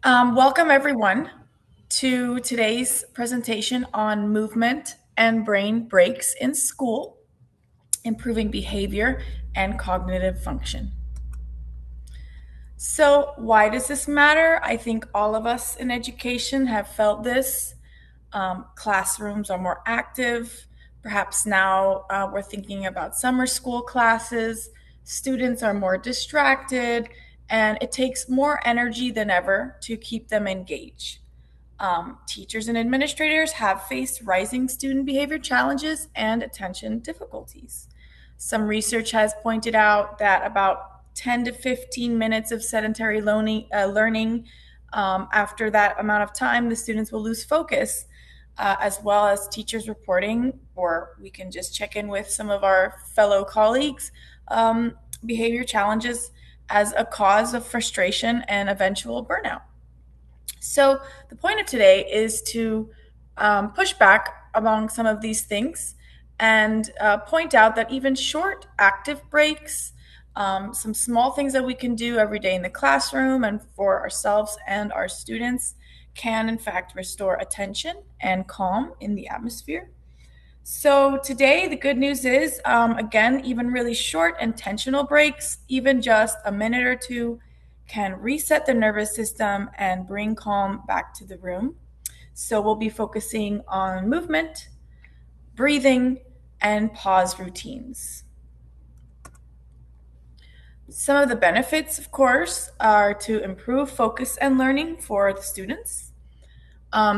Welcome everyone to today's presentation on movement and brain breaks in school, improving behavior and cognitive function. So, why does this matter? I think all of us in education have felt this. Classrooms are more active. Perhaps now we're thinking about summer school classes. Students are more distracted, and it takes more energy than ever to keep them engaged. Teachers and administrators have faced rising student behavior challenges and attention difficulties. Some research has pointed out that about 10 to 15 minutes of sedentary learning after that amount of time, the students will lose focus, as well as teachers reporting, or we can just check in with some of our fellow colleagues, behavior challenges as a cause of frustration and eventual burnout. So, the point of today is to push back among some of these things and point out that even short active breaks, some small things that we can do every day in the classroom and for ourselves and our students, can in fact restore attention and calm in the atmosphere. So, today, the good news is again, even really short intentional breaks, even just a minute or two, can reset the nervous system and bring calm back to the room. So, we'll be focusing on movement, breathing, and pause routines. Some of the benefits, of course, are to improve focus and learning for the students.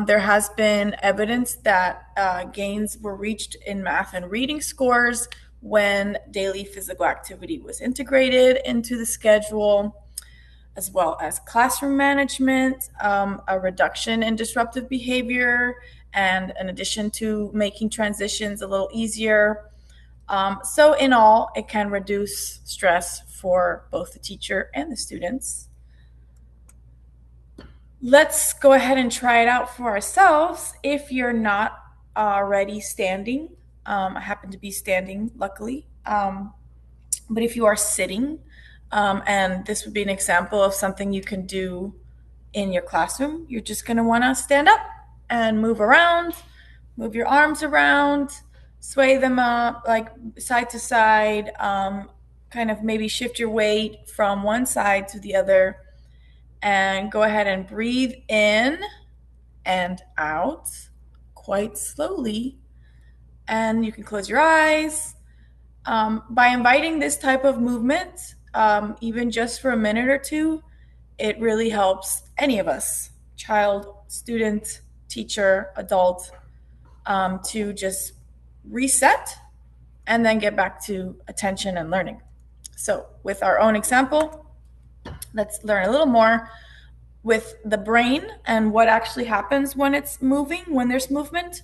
There has been evidence that gains were reached in math and reading scores when daily physical activity was integrated into the schedule, as well as classroom management, a reduction in disruptive behavior, and in addition to making transitions a little easier. So, in all, it can reduce stress for both the teacher and the students. Let's go ahead and try it out for ourselves. If you're not already standing, I happen to be standing, luckily. But if you are sitting, and this would be an example of something you can do in your classroom, you're just going to want to stand up and move around, move your arms around, sway them up like side to side, kind of maybe shift your weight from one side to the other, and go ahead and breathe in and out quite slowly. And you can close your eyes. By inviting this type of movement, even just for a minute or two, it really helps any of us, child, student, teacher, adult, to just reset and then get back to attention and learning. So, with our own example, let's learn a little more with the brain and what actually happens when it's moving, when there's movement.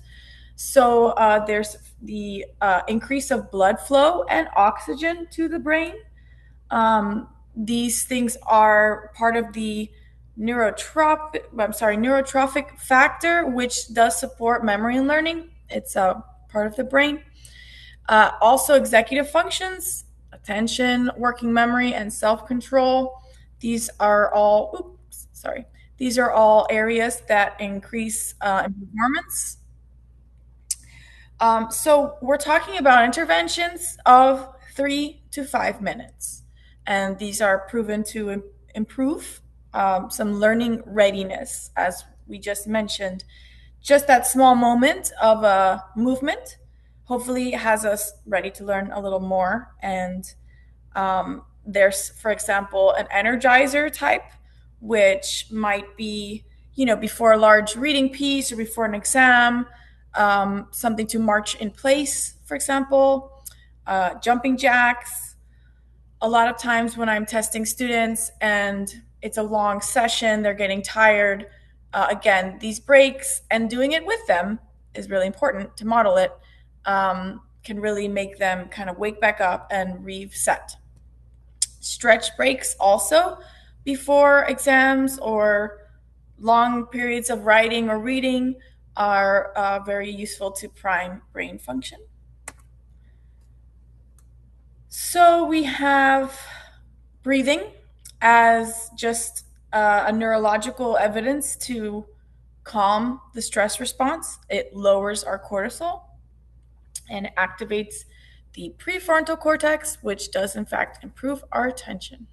So there's the increase of blood flow and oxygen to the brain. These things are part of the neurotrophic factor, which does support memory and learning. It's a part of the brain. Also, executive functions, attention, working memory, and self-control. These are all, these are all areas that increase in performance. So we're talking about interventions of 3 to 5 minutes, and these are proven to improve some learning readiness, as we just mentioned. Just that small moment of a movement hopefully has us ready to learn a little more. And there's, for example, an energizer type, which might be, before a large reading piece or before an exam, something to march in place, for example, jumping jacks. A lot of times when I'm testing students and it's a long session, they're getting tired. Again, these breaks and doing it with them is really important to model it, can really make them kind of wake back up and reset. Stretch breaks also before exams or long periods of writing or reading are very useful to prime brain function. So we have breathing as just a neurological evidence to calm the stress response. It lowers our cortisol and activates the prefrontal cortex, which does in fact improve our attention.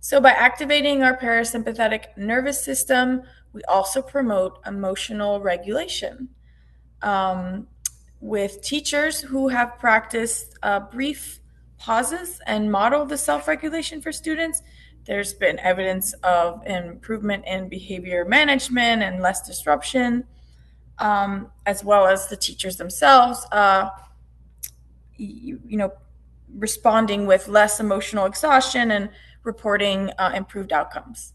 So, by activating our parasympathetic nervous system, we also promote emotional regulation. Um, with teachers who have practiced brief pauses and model the self regulation for students, there's been evidence of improvement in behavior management and less disruption, as well as the teachers themselves, you know, responding with less emotional exhaustion and reporting improved outcomes.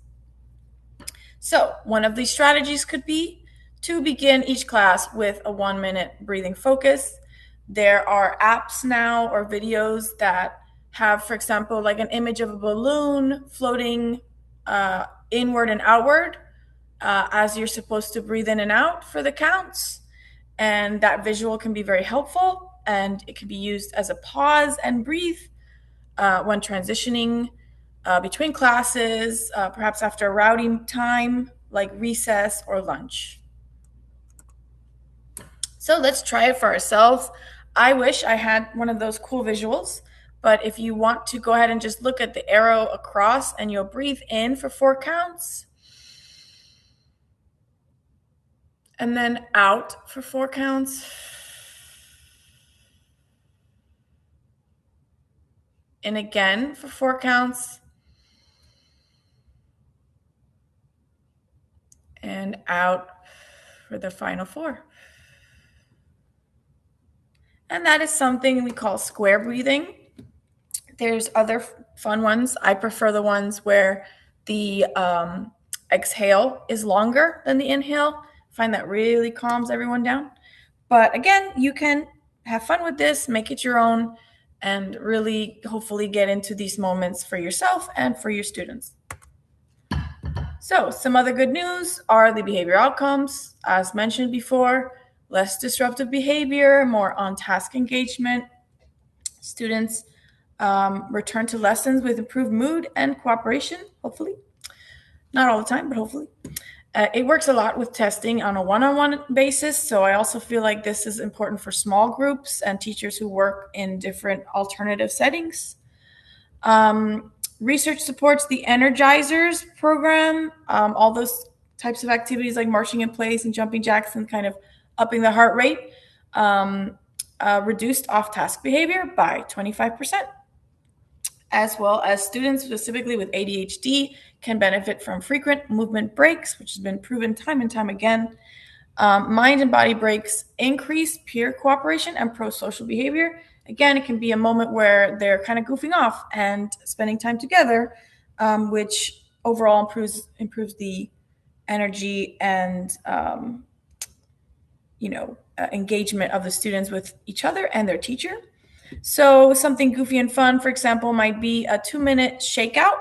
So, one of these strategies could be to begin each class with a 1 minute breathing focus. There are apps now or videos that have, for example, like an image of a balloon floating inward and outward as you're supposed to breathe in and out for the counts. And that visual can be very helpful, and it can be used as a pause and breathe when transitioning between classes, perhaps after a routing time like recess or lunch. So let's try it for ourselves. I wish I had one of those cool visuals, but if you want to go ahead and just look at the arrow across and you'll breathe in for 4 counts and then out for 4 counts. And again for 4 counts. And out for the final 4. And that is something we call square breathing. There's other fun ones. I prefer the ones where the exhale is longer than the inhale. I find that really calms everyone down. But again, you can have fun with this, make it your own, and really hopefully get into these moments for yourself and for your students. So, some other good news are the behavior outcomes. As mentioned before, less disruptive behavior, more on task engagement. Students return to lessons with improved mood and cooperation, hopefully. Not all the time, but hopefully. It works a lot with testing on a one-on-one basis, so I also feel like this is important for small groups and teachers who work in different alternative settings. Research supports the Energizers program, all those types of activities like marching in place and jumping jacks and kind of upping the heart rate, reduced off-task behavior by 25%, as well as students specifically with ADHD can benefit from frequent movement breaks, which has been proven time and time again. Mind and body breaks increase peer cooperation and pro-social behavior. Again, it can be a moment where they're kind of goofing off and spending time together, which overall improves the energy and engagement of the students with each other and their teacher. So something goofy and fun, for example, might be a 2-minute shakeout,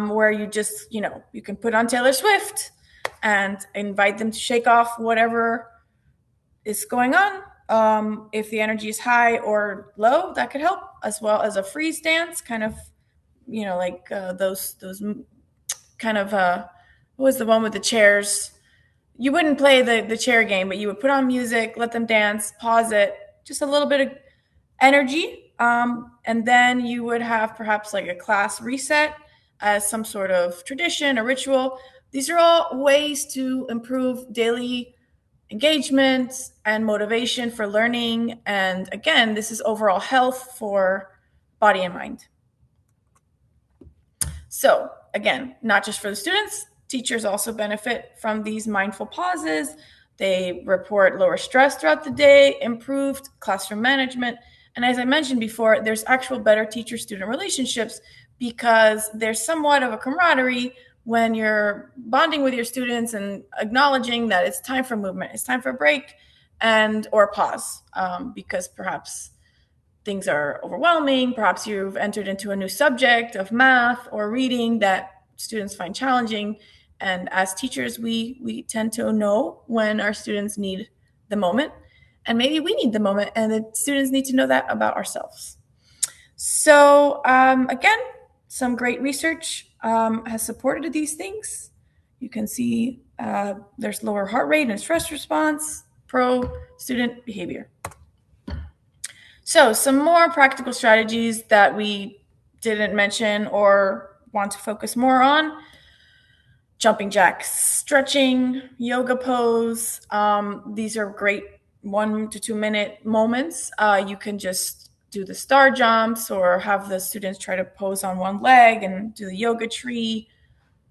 where you just, you can put on Taylor Swift and invite them to shake off whatever is going on. If the energy is high or low, that could help, as well as a freeze dance, kind of, like those kind of, what was the one with the chairs? You wouldn't play the chair game, but you would put on music, let them dance, pause it, just a little bit of energy. And then you would have perhaps like a class reset as some sort of tradition or ritual. These are all ways to improve daily engagement and motivation for learning. And again, this is overall health for body and mind. So again, not just for the students, teachers also benefit from these mindful pauses. They report lower stress throughout the day, improved classroom management. And as I mentioned before, there's actual better teacher-student relationships because there's somewhat of a camaraderie when you're bonding with your students and acknowledging that it's time for movement, it's time for a break or pause, because perhaps things are overwhelming. Perhaps you've entered into a new subject of math or reading that students find challenging. And as teachers, we tend to know when our students need the moment. And maybe we need the moment, and the students need to know that about ourselves. So again, some great research has supported these things. You can see there's lower heart rate and stress response, pro student behavior. So some more practical strategies that we didn't mention or want to focus more on: jumping jacks, stretching, yoga pose. These are great 1 to 2 minute moments. You can just do the star jumps or have the students try to pose on one leg and do the yoga tree.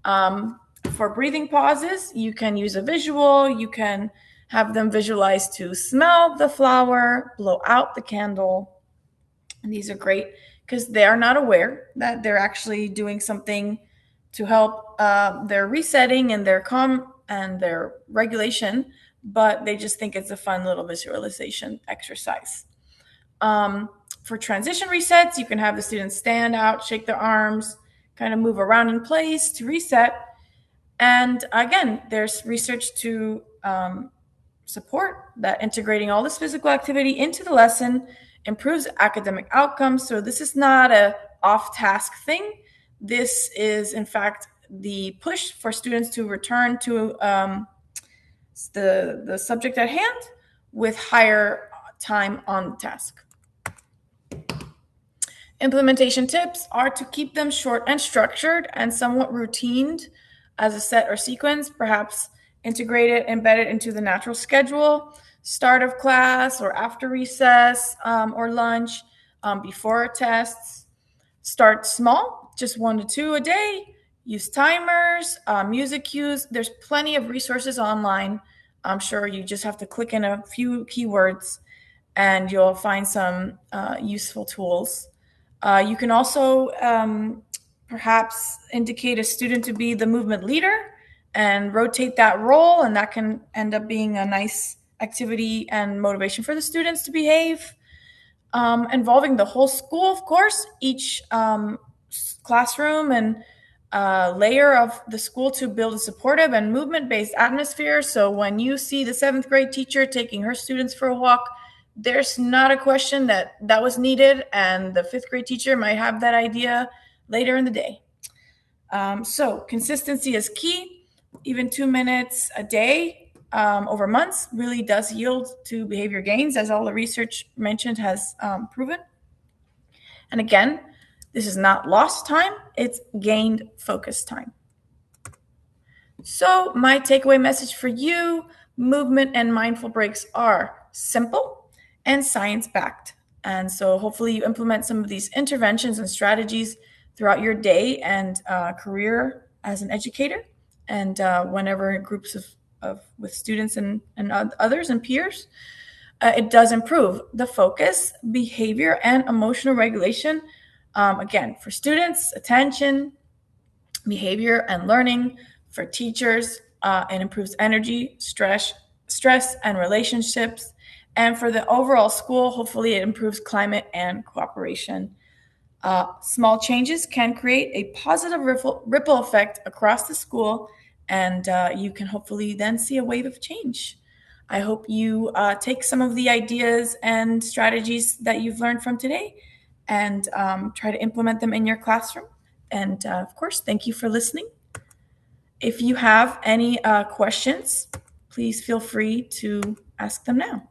For breathing pauses, you can use a visual. You can have them visualize to smell the flower, blow out the candle. And these are great because they are not aware that they're actually doing something to help their resetting and their calm and their regulation, but they just think it's a fun little visualization exercise. For transition resets, you can have the students stand out, shake their arms, kind of move around in place to reset. And again, there's research to support that integrating all this physical activity into the lesson improves academic outcomes. So this is not a off-task thing. This is, in fact, the push for students to return to the subject at hand with higher time on the task. Implementation tips are to keep them short and structured and somewhat routined as a set or sequence, perhaps integrate it, embed it into the natural schedule, start of class or after recess or lunch, before tests. Start small, just 1 to 2 a day. Use timers, music cues. There's plenty of resources online. I'm sure you just have to click in a few keywords and you'll find some useful tools. You can also perhaps indicate a student to be the movement leader and rotate that role, and that can end up being a nice activity and motivation for the students to behave. Involving the whole school, of course, each classroom and layer of the school to build a supportive and movement-based atmosphere. So when you see the 7th grade teacher taking her students for a walk, there's not a question that was needed, and the 5th grade teacher might have that idea later in the day. So consistency is key. Even 2 minutes a day over months really does yield to behavior gains, as all the research mentioned has proven. And again, this is not lost time, it's gained focus time. So my takeaway message for you: movement and mindful breaks are simple and science-backed. And so hopefully you implement some of these interventions and strategies throughout your day and career as an educator, and whenever in groups of with students and others and peers. It does improve the focus, behavior, and emotional regulation. Again, for students, attention, behavior, and learning. For teachers, it improves energy, stress, and relationships. And for the overall school, hopefully it improves climate and cooperation. Small changes can create a positive ripple effect across the school, and you can hopefully then see a wave of change. I hope you take some of the ideas and strategies that you've learned from today and try to implement them in your classroom. And of course, thank you for listening. If you have any questions, please feel free to ask them now.